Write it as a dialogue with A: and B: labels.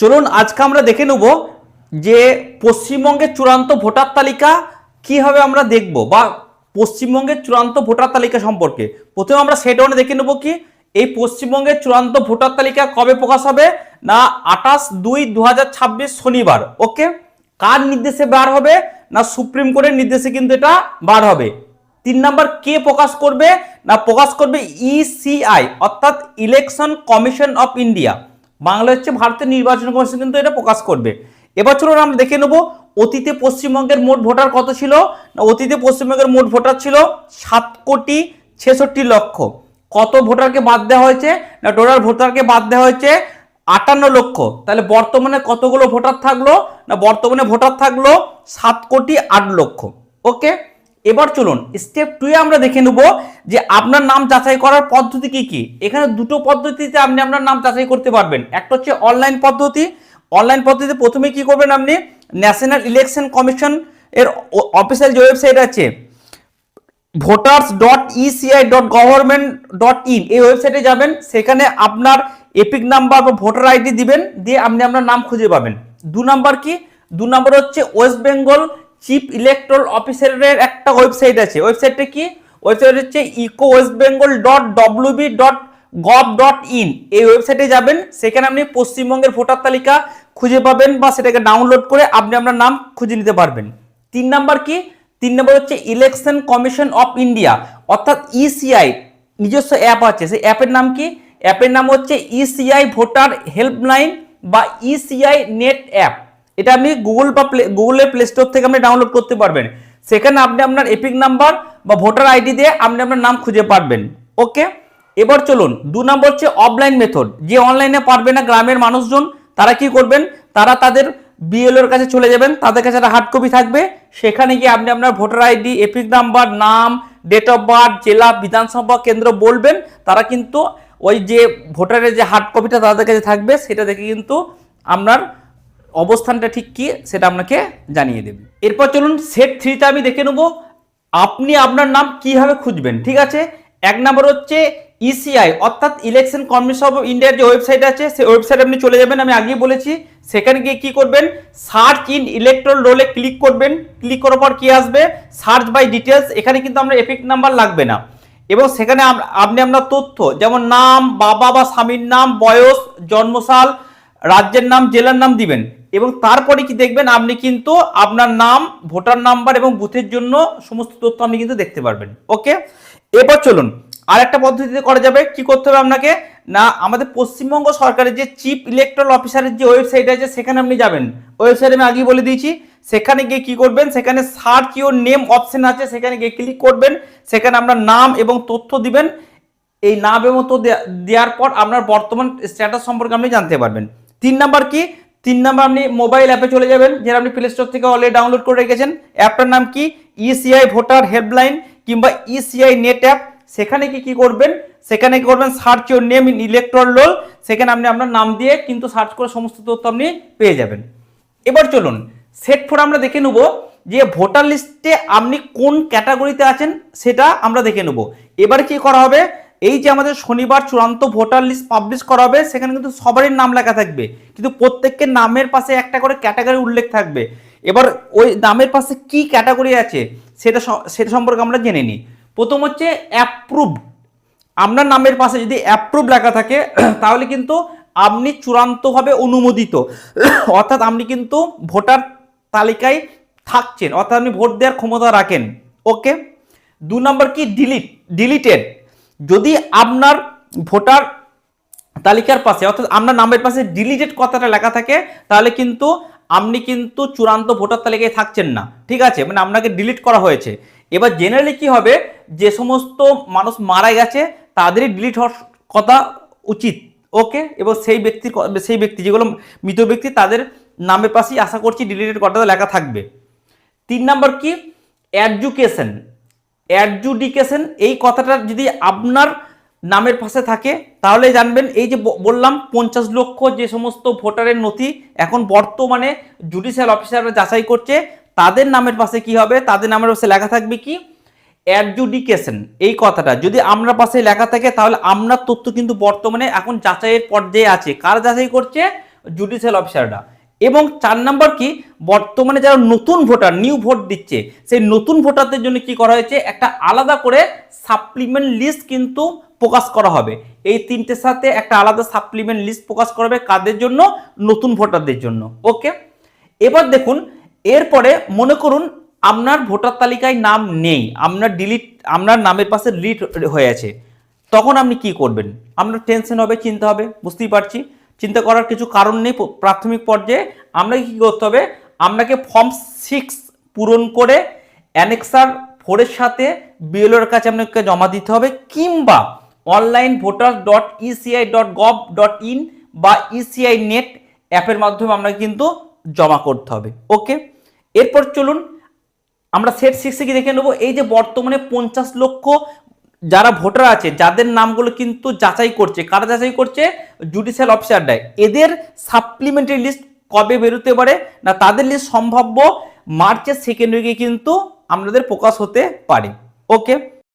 A: চলুন আজকে আমরা দেখে নেব যে পশ্চিমবঙ্গের চূড়ান্ত ভোটার তালিকা কিভাবে আমরা দেখব বা পশ্চিমবঙ্গের চূড়ান্ত ভোটার তালিকা সম্পর্কে প্রথমে আমরা সেটা দেখে নেব কি এই পশ্চিমবঙ্গের চূড়ান্ত ভোটার তালিকা কবে প্রকাশ হবে না 28/2/2026 শনিবার। ওকে, কার নির্দেশে বার হবে না সুপ্রিম কোর্টের নির্দেশে কিন্তু এটা বার হবে। 3 নাম্বার কে প্রকাশ করবে না প্রকাশ করবে ইসিআই অর্থাৎ election commission of India, Bangla হচ্ছে ভারতের নির্বাচন কমিশন কিন্তু এটা প্রকাশ করবে। এবার চলুন আমরা দেখে নেব অতীতে পশ্চিমবঙ্গের মোট ভোটার কত ছিল না অতীতে পশ্চিমবঙ্গের মোট ভোটার ছিল 7,66,00,000। কত ভোটারকে বাদ দেওয়া হয়েছে না টোটাল ভোটারকে বাদ দেওয়া হয়েছে 58 লক্ষ। তাহলে বর্তমানে কতগুলো ভোটার থাকলো না বর্তমানে ভোটার থাকলো 7,08,00,000। ওকে, এবার চলুন স্টেপ 2 এ আমরা দেখে নেব যে আপনার নাম যাচাই করার পদ্ধতি কি কি। এখানে দুটো পদ্ধতিতে আপনি আপনার নাম যাচাই করতে পারবেন। একটা হচ্ছে অনলাইন পদ্ধতি। অনলাইন পদ্ধতিতে প্রথমে কি করবেন আপনি ন্যাশনাল ইলেকশন কমিশন এর অফিসিয়াল যে ওয়েবসাইট আছে voters.eci.government.in এই ওয়েবসাইটে যাবেন, সেখানে আপনার এপিক নাম্বার বা ভোটার আইডি দিবেন, দিয়ে আপনি আপনার নাম খুঁজে পাবেন। 2 নাম্বার কি 2 নাম্বার হচ্ছে ওয়েস্ট বেঙ্গল চিফ ইলেকট্রাল অফিসারের একটা ওয়েবসাইট আছে। ওয়েবসাইটটা কি ওয়েবসাইট হচ্ছে ecowestbengal.wb.gov.in এই ওয়েবসাইটে যাবেন, সেখানে আপনি পশ্চিমবঙ্গের ভোটার তালিকা খুঁজে পাবেন বা সেটাকে ডাউনলোড করে আপনি আপনার নাম খুঁজে নিতে পারবেন। 3 নাম্বার কি 3 নম্বর হচ্ছে ইলেকশন কমিশন অফ ইন্ডিয়া অর্থাৎ ইসিআই নিজস্ব অ্যাপ আছে। সেই অ্যাপের নাম কি অ্যাপের নাম হচ্ছে ইসিআই ভোটার হেল্পলাইন বা ইসিআই নেট অ্যাপ। এটা আপনি গুগলের প্লে স্টোর থেকে আপনি ডাউনলোড করতে পারবেন। সেখানে আপনি আপনার এপিক নাম্বার বা ভোটার আইডি দিয়ে আপনি আপনার নাম খুঁজে পারবেন। ওকে, এবার চলুন 2 নম্বর হচ্ছে অফলাইন মেথড। যে অনলাইনে পারবে না গ্রামের মানুষজন তারা কি করবেন তারা তাদের বিএলওর কাছে চলে যাবেন, তাদের কাছে একটা হার্ড কপি থাকবে, সেখানে গিয়ে আপনি আপনার ভোটার আইডি এপিক নাম্বার নাম ডেট অফ বার্থ জেলা বিধানসভা কেন্দ্র বলবেন, তারা কিন্তু ওই যে ভোটারের যে হার্ড কপিটা তাদের কাছে থাকবে সেটা দেখে কিন্তু আপনার অবস্থানটা ঠিক কি সেটা আপনাকে জানিয়ে দেবে। এরপর চলুন সেট 3তে আমি দেখে নেব আপনি আপনার নাম কিভাবে খুঁজবেন। ঠিক আছে, 1 নম্বর হচ্ছে ইসিআই অর্থাৎ ইলেকশন কমিশন অফ ইন্ডিয়ার যে ওয়েবসাইট আছে সেই ওয়েবসাইটে আপনি চলে যাবেন, আমি আগেই বলেছি। সেখানে গিয়ে কি করবেন সার্চ ইন ইলেকট্রাল রোলে ক্লিক করবেন। ক্লিক করার পর কি আসবে সার্চ বাই ডিটেলস। এখানে কিন্তু আমরা এপিক নাম্বার লাগবে না এবং সেখানে আপনি আপনার তথ্য যেমন নাম বাবা বা স্বামীর নাম বয়স জন্মসাল রাজ্যের নাম জেলার নাম দিবেন এবং তারপরে কি দেখবেন আপনি কিন্তু আপনার নাম ভোটার নাম্বার এবং বুথের জন্য সমস্ত তথ্য আপনি কিন্তু দেখতে পারবেন। ওকে, এবার চলুন আরেকটা পদ্ধতিতে করা যাবে। কি করতে হবে আপনাকে না আমাদের পশ্চিমবঙ্গ সরকারের যে চিফ ইলেকট্রাল অফিসারের যে ওয়েবসাইট আছে সেখানে আপনি যাবেন। ওয়েবসাইটে আমি আগেই বলে দিয়েছি, সেখানে গিয়ে কি করবেন সেখানে সার্চ ইওর নেম অপশন আছে, সেখানে গিয়ে ক্লিক করবেন, সেখানে আপনার নাম এবং তথ্য দিবেন। এই নাম এবং তথ্য দেওয়ার পর আপনার বর্তমান স্ট্যাটাস সম্পর্কে আপনি জানতে পারবেন। 3 নাম্বার কি 3 নাম্বার আপনি মোবাইল অ্যাপে চলে যাবেন, যেটা আপনি প্লে স্টোর থেকে অলরেডি ডাউনলোড করে রেখেছেন। অ্যাপটার নাম কি ইসিআই ভোটার হেল্পলাইন কিংবা ইসিআই নেট অ্যাপ। সেখানে কি করবেন সেখানে কি করবেন search your name in electoral roll, সেখানে আপনি আপনার নাম দিয়ে কিন্তু সার্চ করে সমস্ত তথ্য আপনি পেয়ে যাবেন। এবার চলুন সেট 4 আমরা দেখে নেব যে ভোটার লিস্টে আপনি কোন ক্যাটাগরিতে আছেন সেটা আমরা দেখে নেব। এবার কি করা হবে এই যে আমাদের শনিবার চূড়ান্ত ভোটার লিস্ট পাবলিশ করা হবে, সেখানে কিন্তু সবারই নাম লেখা থাকবে কিন্তু প্রত্যেকের নামের পাশে একটা করে ক্যাটাগরি উল্লেখ থাকবে। এবার ওই নামের পাশে কি ক্যাটাগরি আছে সেটা সম্পর্কে আমরা জেনে নিই। প্রথম হচ্ছে অ্যাপ্রুভড। আপনার নামের পাশে যদি অ্যাপ্রুভ লেখা থাকে তাহলে কিন্তু আপনি চূড়ান্তভাবে অনুমোদিত অর্থাৎ আপনি কিন্তু ভোটার তালিকায় থাকছেন অর্থাৎ আপনি ভোট দেওয়ার ক্ষমতা রাখেন। ওকে, 2 নম্বর কি ডিলিটেড। যদি আপনার ভোটার তালিকার পাশে অর্থাৎ আপনার নামের পাশে ডিলিটেড কথাটা লেখা থাকে তাহলে কিন্তু আপনি কিন্তু চূড়ান্ত ভোটার তালিকায় থাকছেন না। ঠিক আছে, মানে আপনাকে ডিলিট করা হয়েছে। এবার জেনারেলি কি হবে যে সমস্ত মানুষ মারা গেছে তাদেরই ডিলিট হওয়ার কথা উচিত। ওকে, এবং সেই ব্যক্তি যেগুলো মৃত ব্যক্তি তাদের নামের পাশেই আশা করছি ডিলিটেড কথাটা লেখা থাকবে। 3 নম্বর কি অ্যাডজুডিকেশন। এই কথাটা যদি আপনার নামের পাশে থাকে তাহলে জানবেন এই যে বললাম 50 লক্ষ যে সমস্ত ভোটারের নথি এখন বর্তমানে জুডিশিয়াল অফিসাররা যাচাই করছে, তাদের নামের পাশে কি হবে তাদের নামের পাশে লেখা থাকবে কি অ্যাডজুডিকেশন। এই কথাটা যদি আপনার পাশে লেখা থাকে তাহলে আপনার তথ্য কিন্তু বর্তমানে এখন যাচাইয়ের পর্যায়ে আছে। কারা যাচাই করছে জুডিশিয়াল অফিসাররা। এবং 4 নাম্বার কি, বর্তমানে যারা নতুন ভোটার নিউ ভোট দিচ্ছে সেই নতুন ভোটারদের জন্য কি করা হয়েছে, একটা আলাদা করে সাপ্লিমেন্ট লিস্ট কিন্তু প্রকাশ করা হবে। এই তিনটের সাথে একটা আলাদা সাপ্লিমেন্ট লিস্ট প্রকাশ করা হবে, কাদের জন্য, নতুন ভোটারদের জন্য। ওকে, এবার দেখুন, এরপরে মনে করুন আপনার ভোটার তালিকায় নাম নেই, আপনার নামের পাশে ডিলিট হয়ে আছে, তখন আপনি কি করবেন? আপনার টেনশন হবে, চিন্তা হবে, বুঝতেই পারছি। চিন্তা করার কিছু কারণ নেই। প্রাথমিক পর্যায়ে আপনাকে কি করতে হবে, আপনাকে ফর্ম 6 পূরণ করে অ্যানেক্সার 4 এর সাথে বিএলওর কাছে আপনাকে জমা দিতে হবে, কিংবা অনলাইন ভোটার .eci.gov.in বা ইসিআই নেট অ্যাপের মাধ্যমে আপনাকে কিন্তু জমা করতে হবে। ওকে, এরপর চলুন আমরা সেট 6 কি দেখে নেব। এই যে বর্তমানে 50 লক্ষ যারা ভোটার আছে, যাদের নামগুলো কিন্তু যাচাই করছে, কারা যাচাই করছে, জুডিশিয়াল অফিসাররা, এদের সাপ্লিমেন্টারি লিস্ট কবে বেরোতে পারে না, তাদের লিস্ট সম্ভাব্য মার্চের সেকেন্ড উইকে কিন্তু আমাদের প্রকাশ হতে পারে। ওকে,